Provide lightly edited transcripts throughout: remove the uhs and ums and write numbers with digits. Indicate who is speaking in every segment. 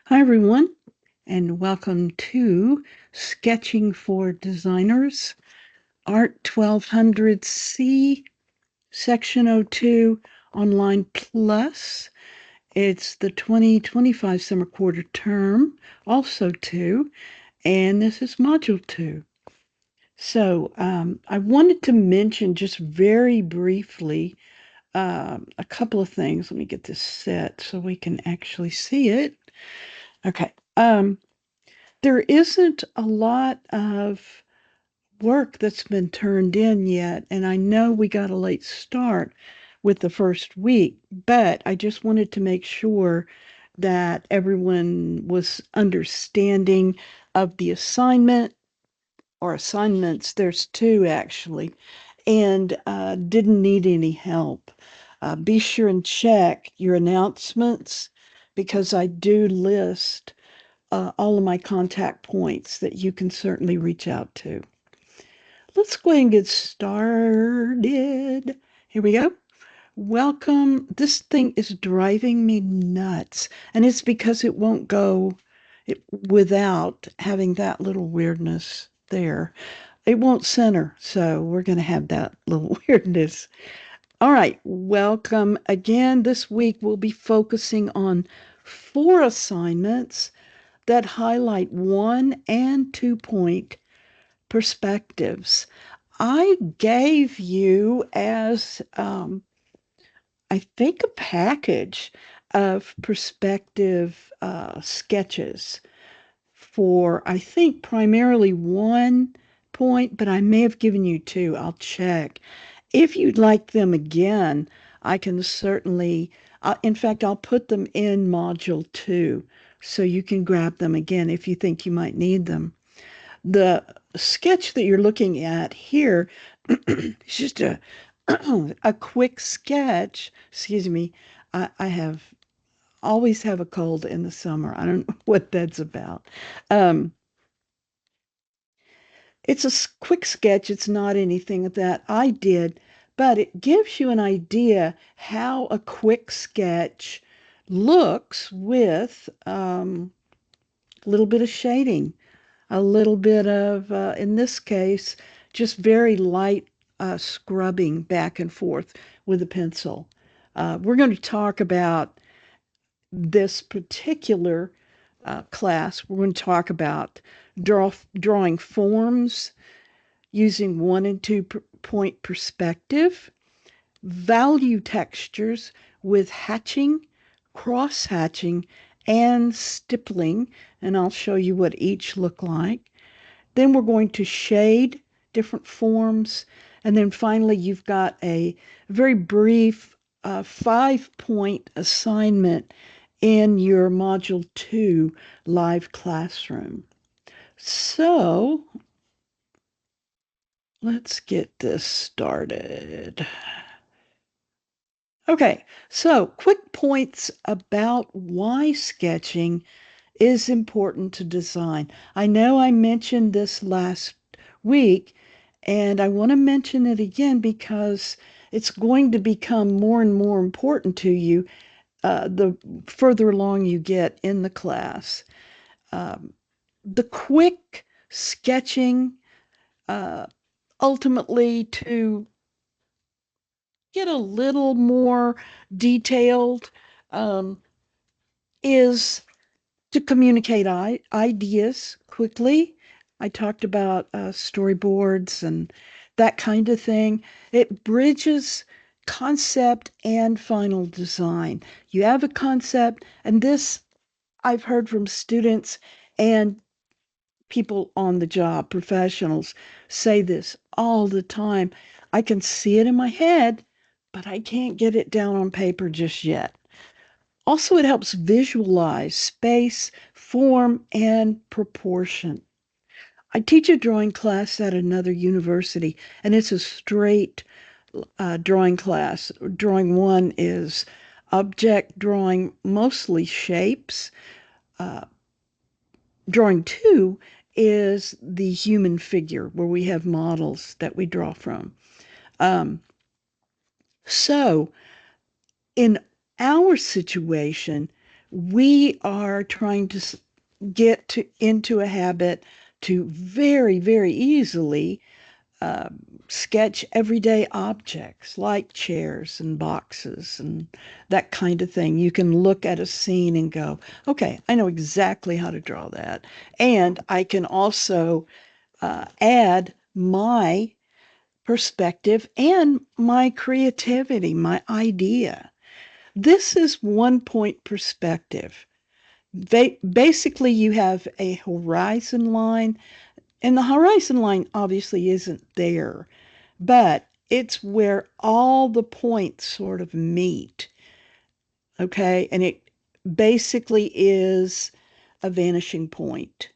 Speaker 1: Hi, everyone, and welcome to Sketching for Designers, Art 1200C, Section 02, Online Plus. It's the 2025 summer quarter term, also 2, and this is Module 2. So I wanted to mention just very briefly a couple of things. Let me get this set so we can actually see it. Okay. There isn't a lot of work that's been turned in yet, and I know we got a late start with the first week, but I just wanted to make sure that everyone was understanding of the assignment or assignments. There's two actually, and didn't need any help. Be sure and check your announcements because I do list all of my contact points that you can certainly reach out to. Let's go ahead and get started. Here we go. Welcome. This thing is driving me nuts, and it's because it won't go without having that little weirdness there. It won't center, so we're going to have that little weirdness. All right, welcome again. This week we'll be focusing on 4 assignments that highlight 1 and 2 point perspectives. I gave you as, I think, a package of perspective sketches for, I think, primarily 1 point, but I may have given you 2. I'll check. If you'd like them again, I can certainly, in fact, I'll put them in Module 2 so you can grab them again if you think you might need them. The sketch that you're looking at here is just a quick sketch. Excuse me. I have always have a cold in the summer. I don't know what that's about. Um, it's a quick sketch. It's not anything that I did, but it gives you an idea how a quick sketch looks with a little bit of shading, a little bit of, in this case, just very light scrubbing back and forth with a pencil. We're going to talk about this particular class. We're going to talk about drawing forms using 1 and 2 point perspective, value textures with hatching, cross hatching, and stippling, and I'll show you what each look like. Then we're going to shade different forms, and then finally you've got a very brief 5 point assignment in your Module 2 live classroom. So let's get this started. Okay, so quick points about why sketching is important to design. I know I mentioned this last week, and I want to mention it again because it's going to become more and more important to you the further along you get in the class. Um, the quick sketching, uh, ultimately to get a little more detailed, um, is to communicate ideas quickly. I talked about storyboards and that kind of thing. It bridges concept and final design. You have a concept, and this I've heard from students and people on the job, professionals, say this all the time. I can see it in my head, but I can't get it down on paper just yet. Also, it helps visualize space, form, and proportion. I teach a drawing class at another university, and it's a straight drawing class. Drawing 1 is object drawing, mostly shapes. Uh, Drawing 2 is the human figure, where we have models that we draw from. Um, so, in our situation, we are trying to into a habit to very, very easily uh, sketch everyday objects like chairs and boxes and that kind of thing. You can look at a scene and go, okay, I know exactly how to draw that. And I can also add my perspective and my creativity, my idea. This is one point perspective. Basically, you have a horizon line, and the horizon line obviously isn't there, but it's where all the points sort of meet. Okay. And it basically is a vanishing point.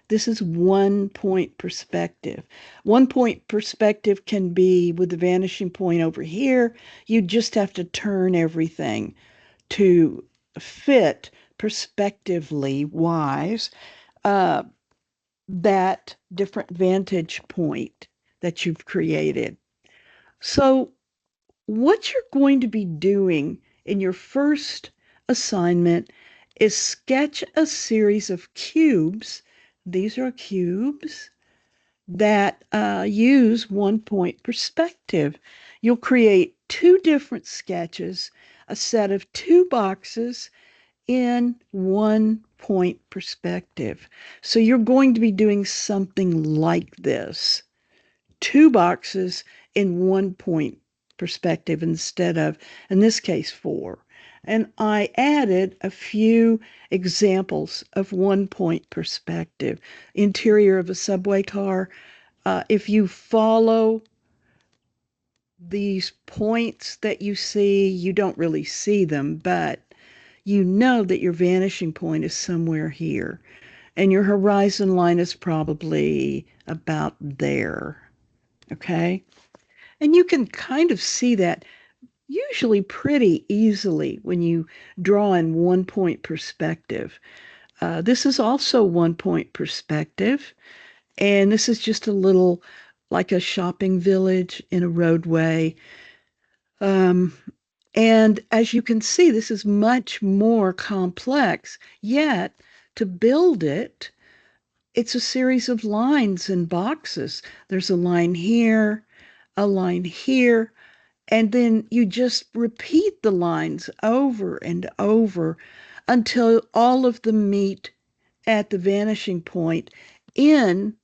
Speaker 1: This is one point perspective. One point perspective can be with the vanishing point over here. You just have to turn everything to fit perspectively wise uh, that different vantage point that you've created. So, what you're going to be doing in your first assignment is sketch a series of cubes. These are cubes that use one point perspective. You'll create two different sketches, a set of two boxes in one point perspective. So you're going to be doing something like this, two boxes in one point perspective instead of, in this case, four. And I added a few examples of one point perspective. Interior of a subway car. If you follow these points that you see, you don't really see them, but you know that your vanishing point is somewhere here. And your horizon line is probably about there. Okay? And you can kind of see that usually pretty easily when you draw in one point perspective. This is also one point perspective, and this is just a little like a shopping village in a roadway. Um, and as you can see, this is much more complex, yet to build it, it's a series of lines and boxes. There's a line here, a line here, and then you just repeat the lines over and over until all of them meet at the vanishing point in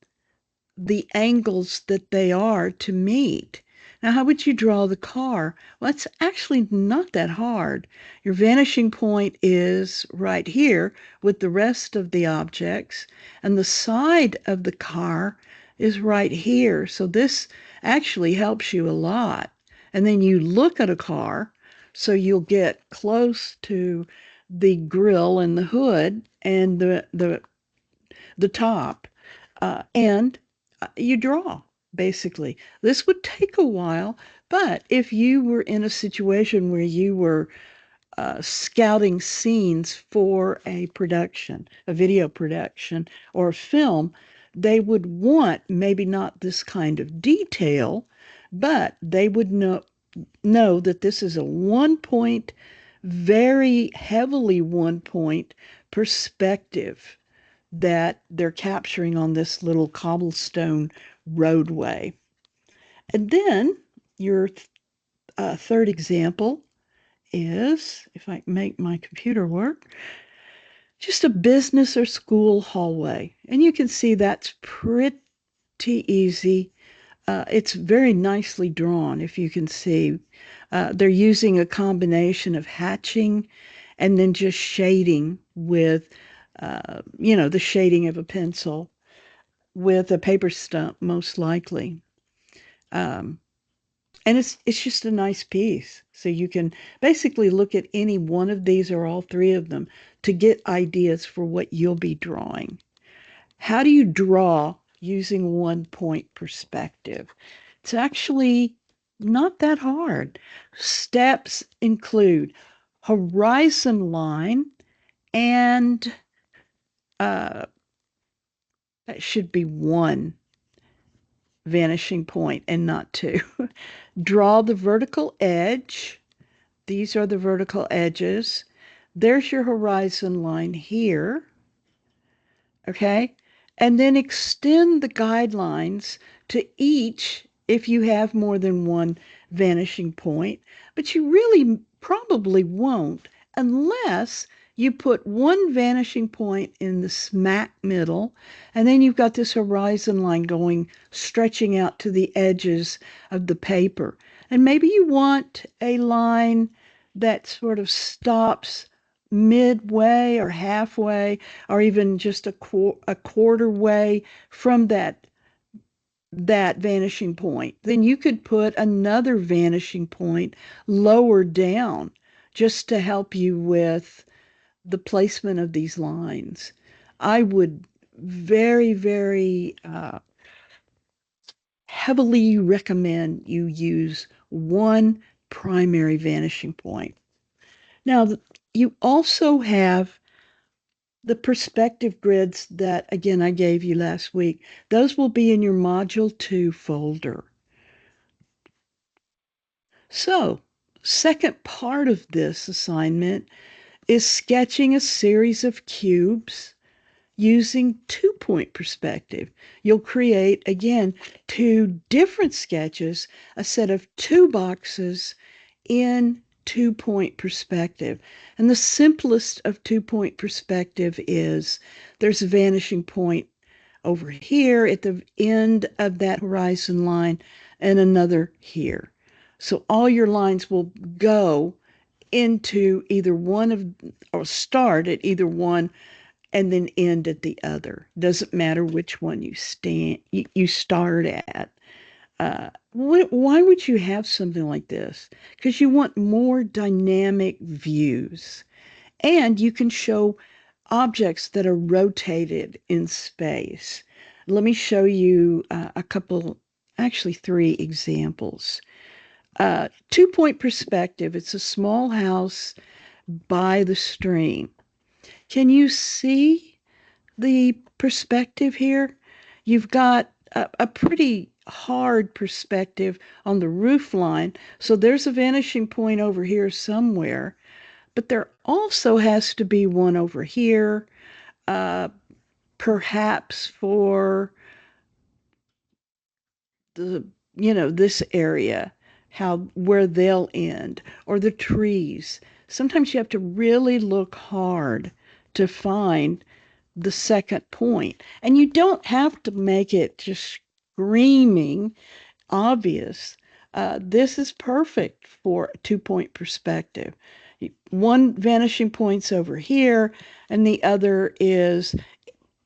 Speaker 1: the angles that they are to meet. Now, how would you draw the car? Well, it's actually not that hard. Your vanishing point is right here with the rest of the objects, and the side of the car is right here. So this actually helps you a lot. And then you look at a car, so you'll get close to the grill and the hood and the top, and you draw, basically. This would take a while, but if you were in a situation where you were scouting scenes for a production, a video production, or a film, they would want maybe not this kind of detail, but they would know that this is a one point, very heavily one point perspective that they're capturing on this little cobblestone roadway. And then your third example is, if I make my computer work, just a business or school hallway. And you can see that's pretty easy. It's very nicely drawn, if you can see. They're using a combination of hatching and then just shading with, the shading of a pencil with a paper stump, most likely. Um, and it's just a nice piece. So you can basically look at any one of these or all three of them to get ideas for what you'll be drawing. How do you draw using one point perspective? It's actually not that hard. Steps include horizon line, and that should be one vanishing point and not two. Draw the vertical edge. These are the vertical edges. There's your horizon line here. Okay? And then extend the guidelines to each if you have more than one vanishing point, but you really probably won't unless you put one vanishing point in the smack middle, and then you've got this horizon line going, stretching out to the edges of the paper. And maybe you want a line that sort of stops midway or halfway or even just a quarter way from that vanishing point. Then you could put another vanishing point lower down just to help you with the placement of these lines. I would very, very heavily recommend you use one primary vanishing point. Now, you also have the perspective grids that, again, I gave you last week. Those will be in your Module 2 folder. So, second part of this assignment is sketching a series of cubes using two-point perspective. You'll create, again, two different sketches, a set of two boxes in two-point perspective. And the simplest of two-point perspective is there's a vanishing point over here at the end of that horizon line and another here. So all your lines will go into either one of, or start at either one and then end at the other. Doesn't matter which one you start at. Why would you have something like this? Because you want more dynamic views. And you can show objects that are rotated in space. Let me show you a couple, actually three examples. Two-point perspective. It's a small house by the stream. Can you see the perspective here? You've got a pretty hard perspective on the roof line. So there's a vanishing point over here somewhere, but there also has to be one over here, uh, perhaps for the, this area, where they'll end, or the trees. Sometimes you have to really look hard to find the second point. And you don't have to make it just screaming obvious. This is perfect for a two-point perspective. One vanishing point's over here, and the other is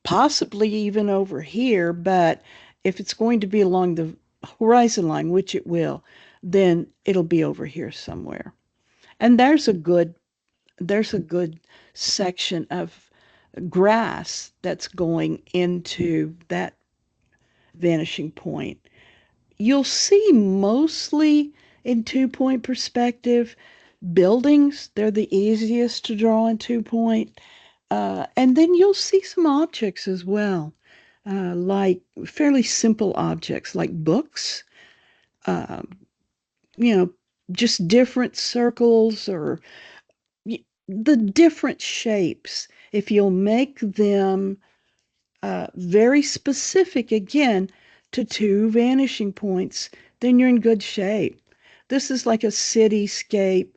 Speaker 1: possibly even over here, but if it's going to be along the horizon line, which it will, then it'll be over here somewhere. And there's a good section of grass that's going into that vanishing point. You'll see mostly in two-point perspective buildings. They're the easiest to draw in two-point. And then you'll see some objects as well, like fairly simple objects like books, um, you know, just different circles or the different shapes. If you'll make them very specific again to two vanishing points, then you're in good shape. This is like a cityscape,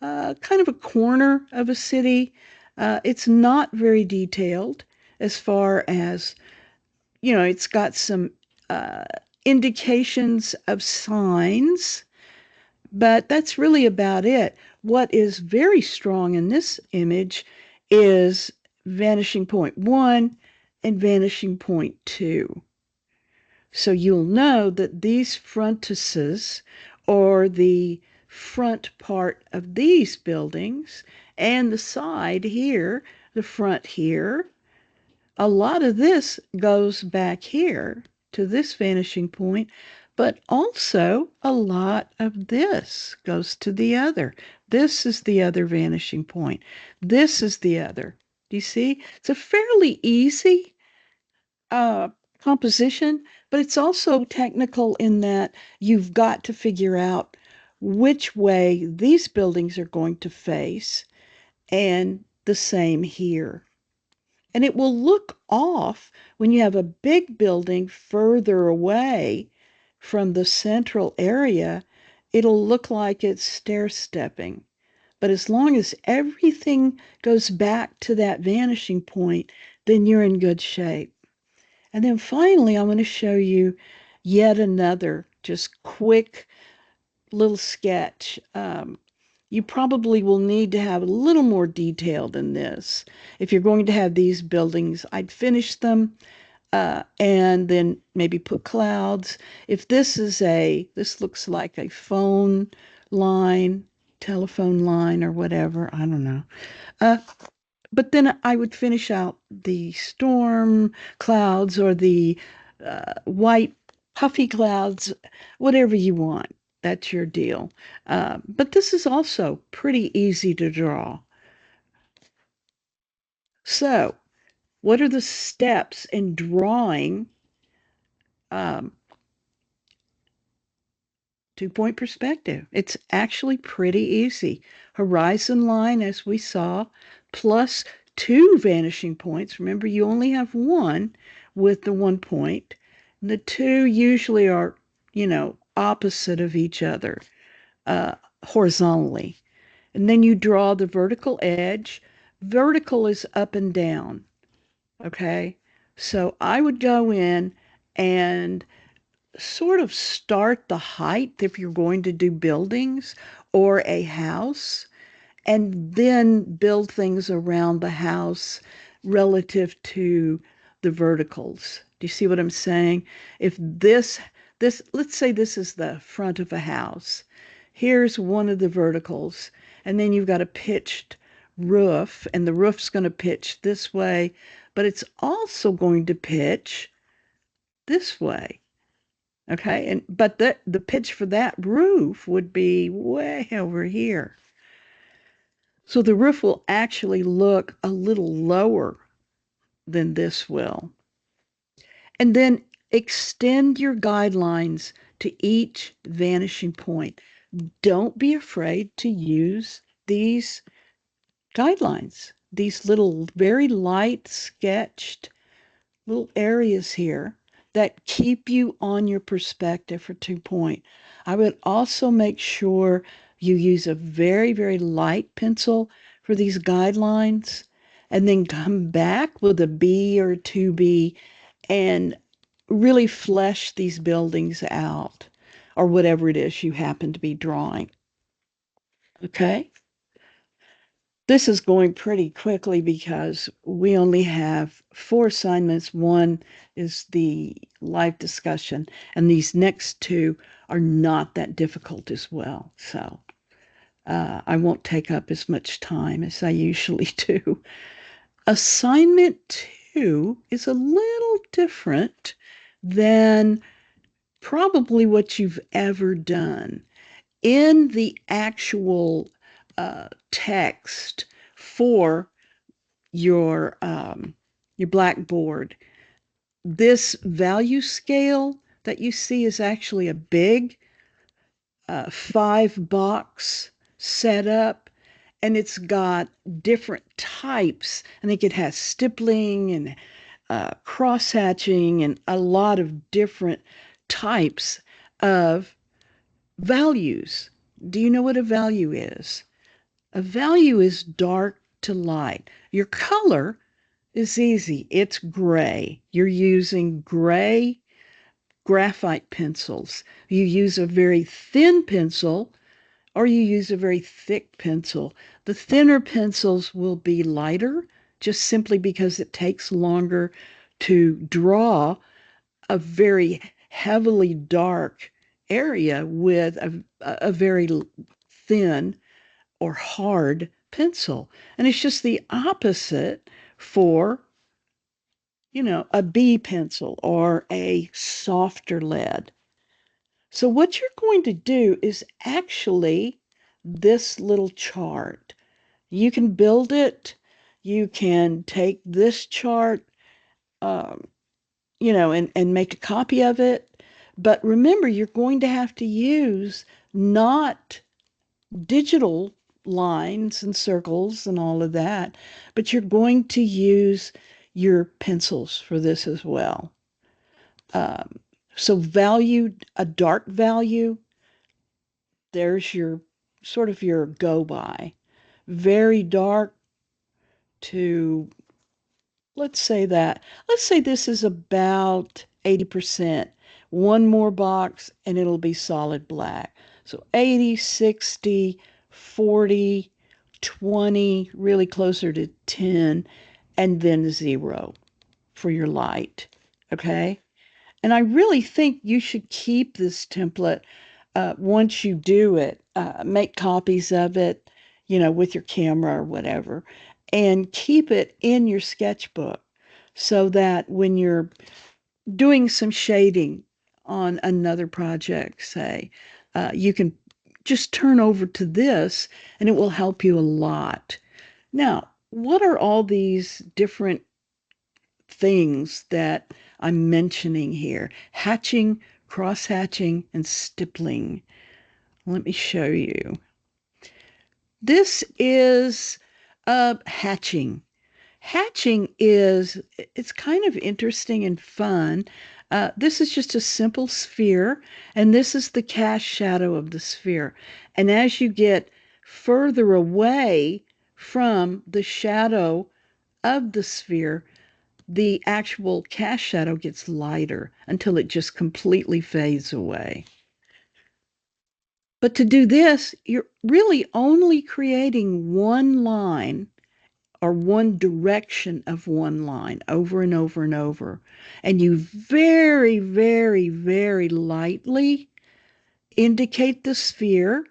Speaker 1: kind of a corner of a city. It's not very detailed as far as, it's got some uh, indications of signs, but that's really about it. What is very strong in this image is vanishing point one and vanishing point two. So you'll know that these frontises, or the front part of these buildings, and the side here, the front here, a lot of this goes back here to this vanishing point, but also a lot of this goes to the other. This is the other vanishing point. This is the other. Do you see? It's a fairly easy uh, composition, but it's also technical in that you've got to figure out which way these buildings are going to face and the same here. And it will look off when you have a big building further away from the central area. It'll look like it's stair stepping. But as long as everything goes back to that vanishing point, then you're in good shape. And then finally, I want to show you yet another just quick little sketch. You probably will need to have a little more detail than this. If you're going to have these buildings, I'd finish them and then maybe put clouds. If this looks like a phone line, telephone line, or whatever, I don't know. Uh, but then I would finish out the storm clouds or the white puffy clouds, whatever you want. That's your deal. But this is also pretty easy to draw. So, what are the steps in drawing um, 2-point perspective? It's actually pretty easy. Horizon line, as we saw, plus two vanishing points. Remember, you only have one with the 1 point. And the two usually are, opposite of each other uh, horizontally. And then you draw the vertical edge. Vertical is up and down. Okay. So I would go in and sort of start the height if you're going to do buildings or a house, and then build things around the house relative to the verticals. Do you see what I'm saying? If let's say this is the front of a house. Here's one of the verticals, and then you've got a pitched roof, and the roof's going to pitch this way, but it's also going to pitch this way. Okay, and but the pitch for that roof would be way over here. So the roof will actually look a little lower than this will. And then extend your guidelines to each vanishing point. Don't be afraid to use these guidelines, these little very light sketched little areas here that keep you on your perspective for 2 point. I would also make sure you use a very, very light pencil for these guidelines and then come back with a B or 2B and really flesh these buildings out or whatever it is you happen to be drawing. Okay? This is going pretty quickly because we only have 4 assignments. One is the live discussion, and these next two are not that difficult as well. So I won't take up as much time as I usually do. Assignment two is a little different than probably what you've ever done in the actual text for your blackboard. This value scale that you see is actually a big 5 box setup, and it's got different types. I think it has stippling and cross hatching and a lot of different types of values. Do you know what a value is? A value is dark to light. Your color is easy. It's gray. You're using gray graphite pencils. You use a very thin pencil or you use a very thick pencil. The thinner pencils will be lighter just simply because it takes longer to draw a very heavily dark area with a very thin or hard pencil. And it's just the opposite for, a B pencil or a softer lead. So what you're going to do is actually this little chart. You can build it. You can take this chart, um, and make a copy of it. But remember, you're going to have to use not digital lines and circles and all of that, but you're going to use your pencils for this as well. Um, so value, a dark value, there's your sort of your go by. Very dark to, let's say this is about 80%. One more box and it'll be solid black. So 80, 60, 40, 20, really closer to 10, and then 0 for your light. Okay? And I really think you should keep this template once you do it. Make copies of it, with your camera or whatever, and keep it in your sketchbook so that when you're doing some shading on another project, say, you can just turn over to this and it will help you a lot. Now, what are all these different things that I'm mentioning here? Hatching, cross hatching, and stippling. Let me show you. This is hatching. Hatching it's kind of interesting and fun. This is just a simple sphere, and this is the cast shadow of the sphere. And as you get further away from the shadow of the sphere, the actual cast shadow gets lighter until it just completely fades away. But to do this, you're really only creating one line or one direction of one line over and over and over. And you very, very, very lightly indicate the sphere.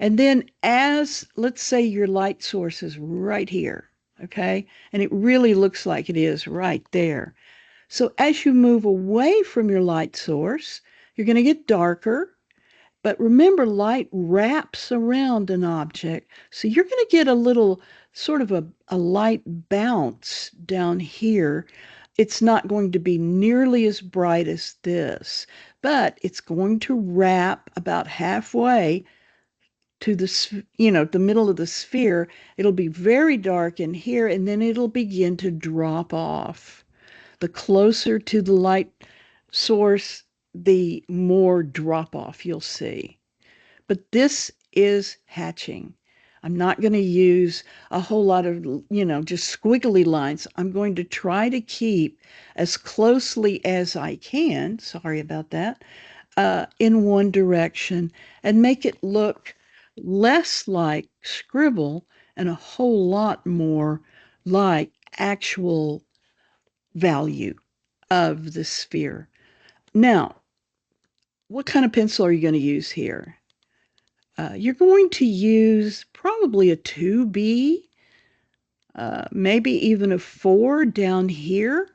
Speaker 1: And then as, let's say your light source is right here, okay? And it really looks like it is right there. So as you move away from your light source, you're going to get darker. But remember, light wraps around an object. So you're going to get a little sort of a light bounce down here. It's not going to be nearly as bright as this, but it's going to wrap about halfway to the middle of the sphere. It'll be very dark in here, and then it'll begin to drop off. The closer to the light source, the more drop off you'll see. But this is hatching. I'm not going to use a whole lot of, just squiggly lines. I'm going to try to keep as closely as I can, sorry about that, in one direction and make it look less like scribble and a whole lot more like actual value of the sphere. Now, what kind of pencil are you going to use here? You're going to use probably a 2B, maybe even a 4 down here.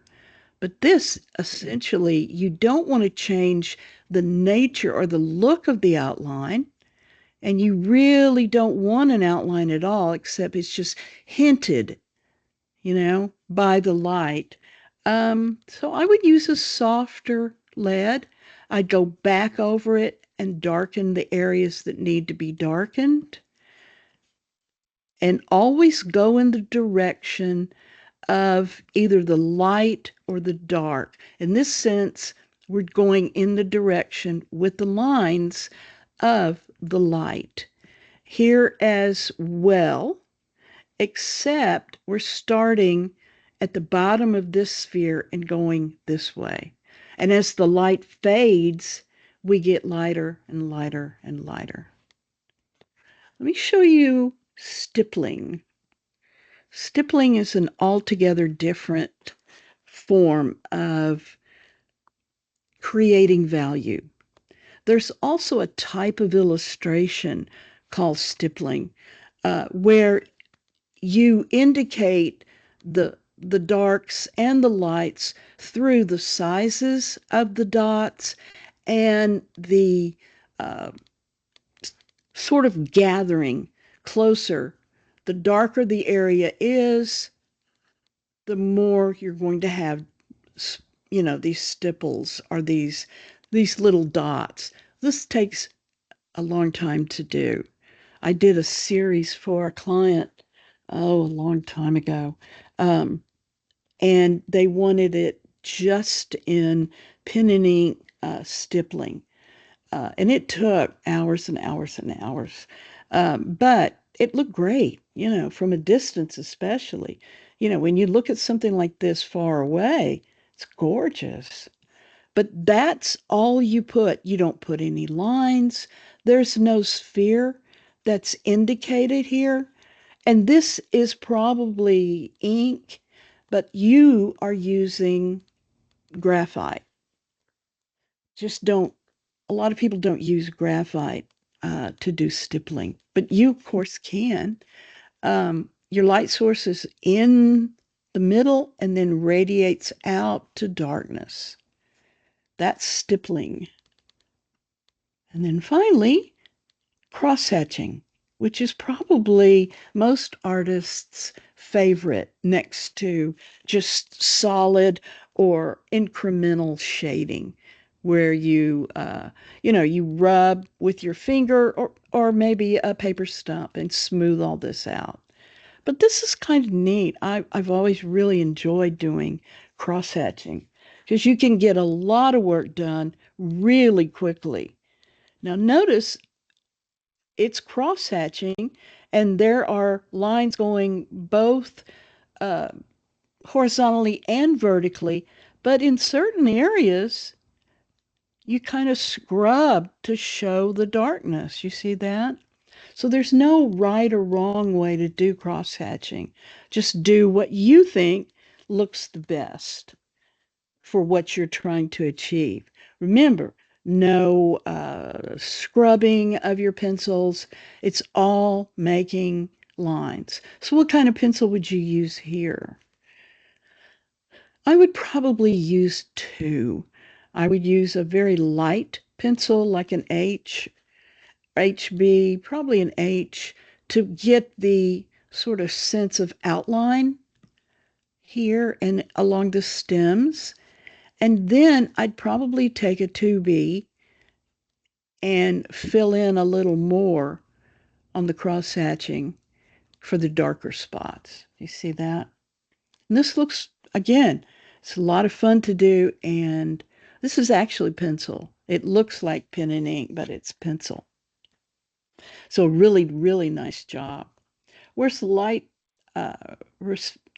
Speaker 1: But this, essentially, you don't want to change the nature or the look of the outline. And you really don't want an outline at all, except it's just hinted, by the light. So I would use a softer lead. I'd go back over it and darken the areas that need to be darkened. And always go in the direction of either the light or the dark. In this sense, we're going in the direction with the lines of the light. Here as well, except we're starting at the bottom of this sphere and going this way. And as the light fades, we get lighter and lighter and lighter. Let me show you stippling. Stippling is an altogether different form of creating value. There's also a type of illustration called stippling, where you indicate the darks and the lights through the sizes of the dots and the sort of gathering closer. The darker the area is, the more you're going to have, these stipples or these little dots. This takes a long time to do. I did a series for a client, oh, a long time ago. Um, and they wanted it just in pen and ink stippling. And it took hours and hours and hours. But it looked great, from a distance, especially. When you look at something like this far away, it's gorgeous. But that's all you put. You don't put any lines. There's no sphere that's indicated here. And this is probably ink, but you are using graphite. Just don't, a lot of people don't use graphite to do stippling, but you, of course, can. Your light source is in the middle and then radiates out to darkness. That's stippling. And then finally, cross-hatching, which is probably most artists' favorite next to just solid or incremental shading, where you rub with your finger or maybe a paper stump and smooth all this out. But this is kind of neat. I've always really enjoyed doing cross-hatching because you can get a lot of work done really quickly. Now notice it's cross-hatching, and there are lines going both uh, horizontally and vertically, but in certain areas, you kind of scrub to show the darkness. You see that? So there's no right or wrong way to do cross-hatching. Just do what you think looks the best for what you're trying to achieve. Remember, no scrubbing of your pencils. It's all making lines. So what kind of pencil would you use here? I would probably use two. I would use a very light pencil like an HB, probably an H, to get the sort of sense of outline here and along the stems. And then I'd probably take a 2B and fill in a little more on the cross hatching for the darker spots. You see that? And this looks, again, it's a lot of fun to do. And this is actually pencil. It looks like pen and ink, but it's pencil. So really, really nice job. Where's the light?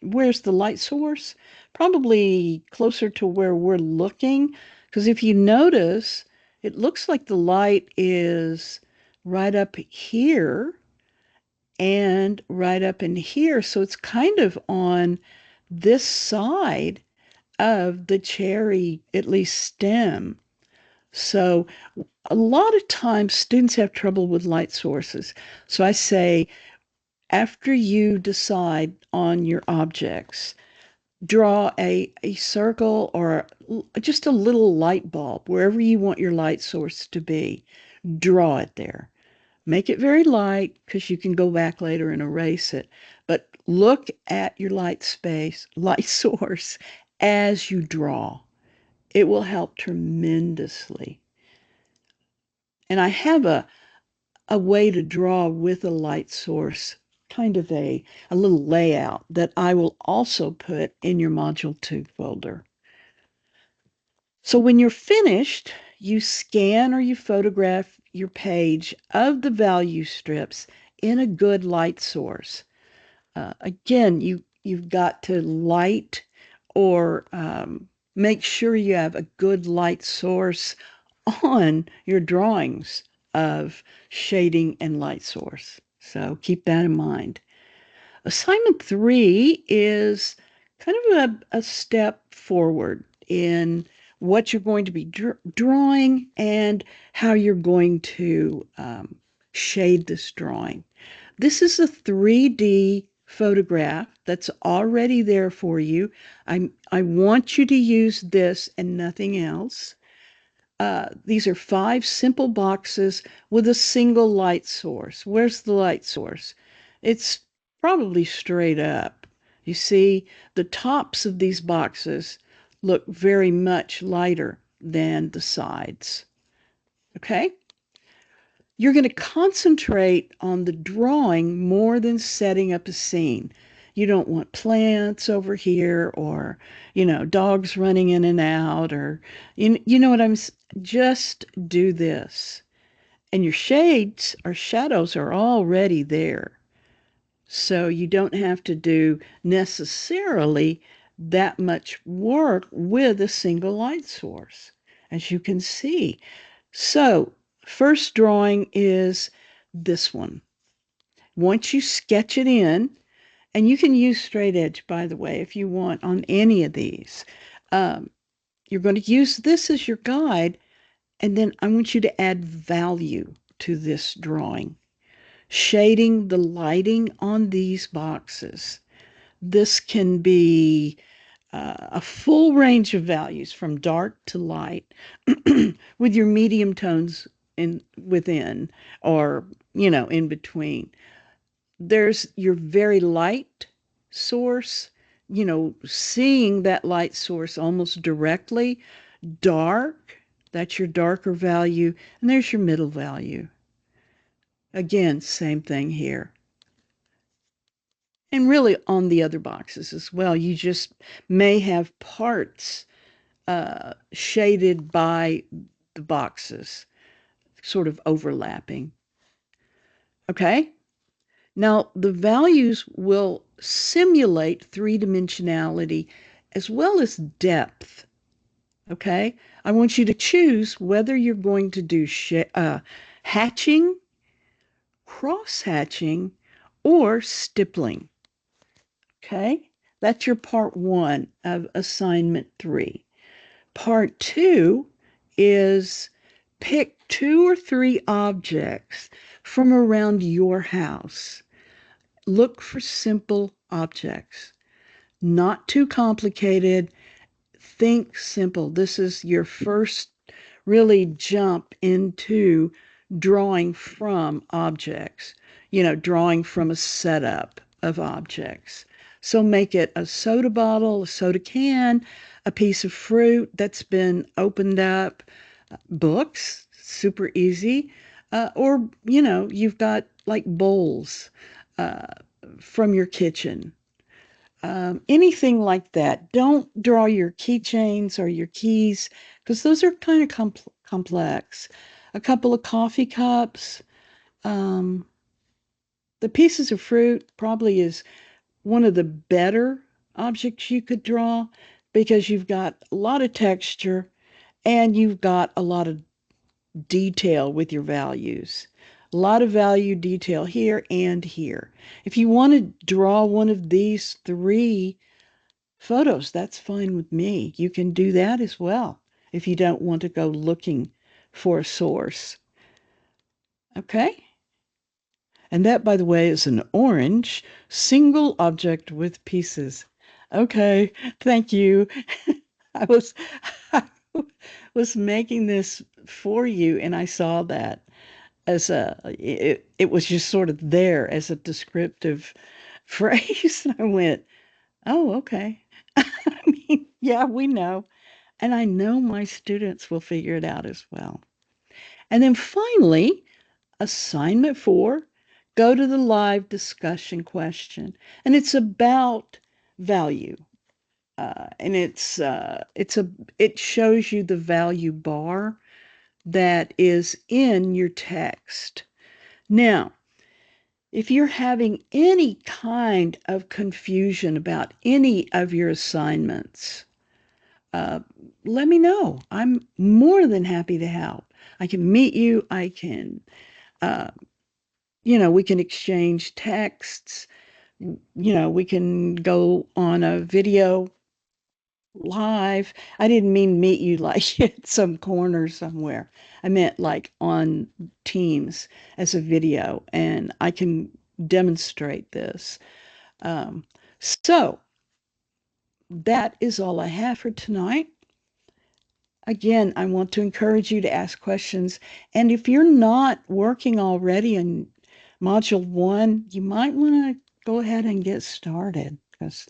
Speaker 1: Where's the light source? Probably closer to where we're looking, because if you notice, it looks like the light is right up here and right up in here. So it's kind of on this side of the cherry, at least stem. So a lot of times students have trouble with light sources. So I say, after you decide on your objects, draw a circle or just a little light bulb wherever you want your light source to be. Draw it there. Make it very light because you can go back later and erase it. But look at your light source as you draw. It will help tremendously. And I have a way to draw with a light source, kind of a little layout that I will also put in your Module 2 folder. So when you're finished, you scan or you photograph your page of the value strips in a good light source. Again, you've got to light or make sure you have a good light source on your drawings of shading and light source. So keep that in mind. Assignment 3 is kind of a step forward in what you're going to be drawing and how you're going to shade this drawing. This is a 3D photograph that's already there for you. I want you to use this and nothing else. These are 5 simple boxes with a single light source. Where's the light source? It's probably straight up. You see, the tops of these boxes look very much lighter than the sides. Okay? you're going to concentrate on the drawing more than setting up a scene. You don't want plants over here or, dogs running in and out or, you know what just do this. And your shades or shadows are already there. So you don't have to do necessarily that much work with a single light source, as you can see. So, first drawing is this one. Once you sketch it in, and you can use straight edge, by the way, if you want on any of these. You're going to use this as your guide, and then I want you to add value to this drawing, shading the lighting on these boxes. This can be a full range of values from dark to light with your medium tones within or in between. There's your very light source, seeing that light source almost directly. Dark, that's your darker value, and there's your middle value. Again, same thing here. And really on the other boxes as well. You just may have parts shaded by the boxes, sort of overlapping. Okay? Now, the values will simulate three-dimensionality as well as depth. Okay? I want you to choose whether you're going to do hatching, cross-hatching, or stippling. Okay? That's your part 1 of assignment 3. Part 2 is pick 2 or 3 objects from around your house. Look for simple objects, not too complicated. Think simple. This is your first really jump into drawing from objects, drawing from a setup of objects. So make it a soda bottle, a soda can, a piece of fruit that's been opened up, books, super easy, or, you've got like bowls from your kitchen. Anything like that. Don't draw your keychains or your keys because those are kind of complex. A couple of coffee cups. Um, the pieces of fruit probably is one of the better objects you could draw because you've got a lot of texture and you've got a lot of detail with your values. A lot of value detail here and here. If you want to draw one of these 3 photos, that's fine with me. You can do that as well if you don't want to go looking for a source. Okay? And that, by the way, is an orange single object with pieces. Okay, thank you. I was I was making this for you and I saw that as it was just sort of there as a descriptive phrase. And I went, oh, okay. I mean, yeah, we know. And I know my students will figure it out as well. And then finally, assignment 4, go to the live discussion question. And it's about value. And it shows you the value bar that is in your text. Now, if you're having any kind of confusion about any of your assignments, let me know. I'm more than happy to help. I can meet you. I can, we can exchange texts. We can go on a video live. I didn't mean meet you like at some corner somewhere. I meant like on Teams as a video, and I can demonstrate this. So that is all I have for tonight. Again, I want to encourage you to ask questions. And if you're not working already in Module 1, you might want to go ahead and get started because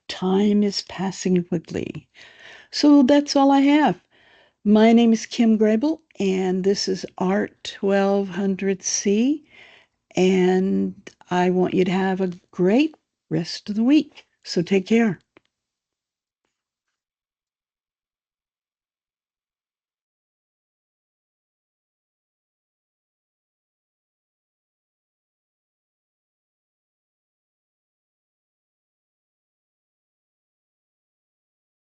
Speaker 1: time is passing quickly. So that's all I have. My name is Kim Grable, and this is Art 1200C, and I want you to have a great rest of the week. So take care.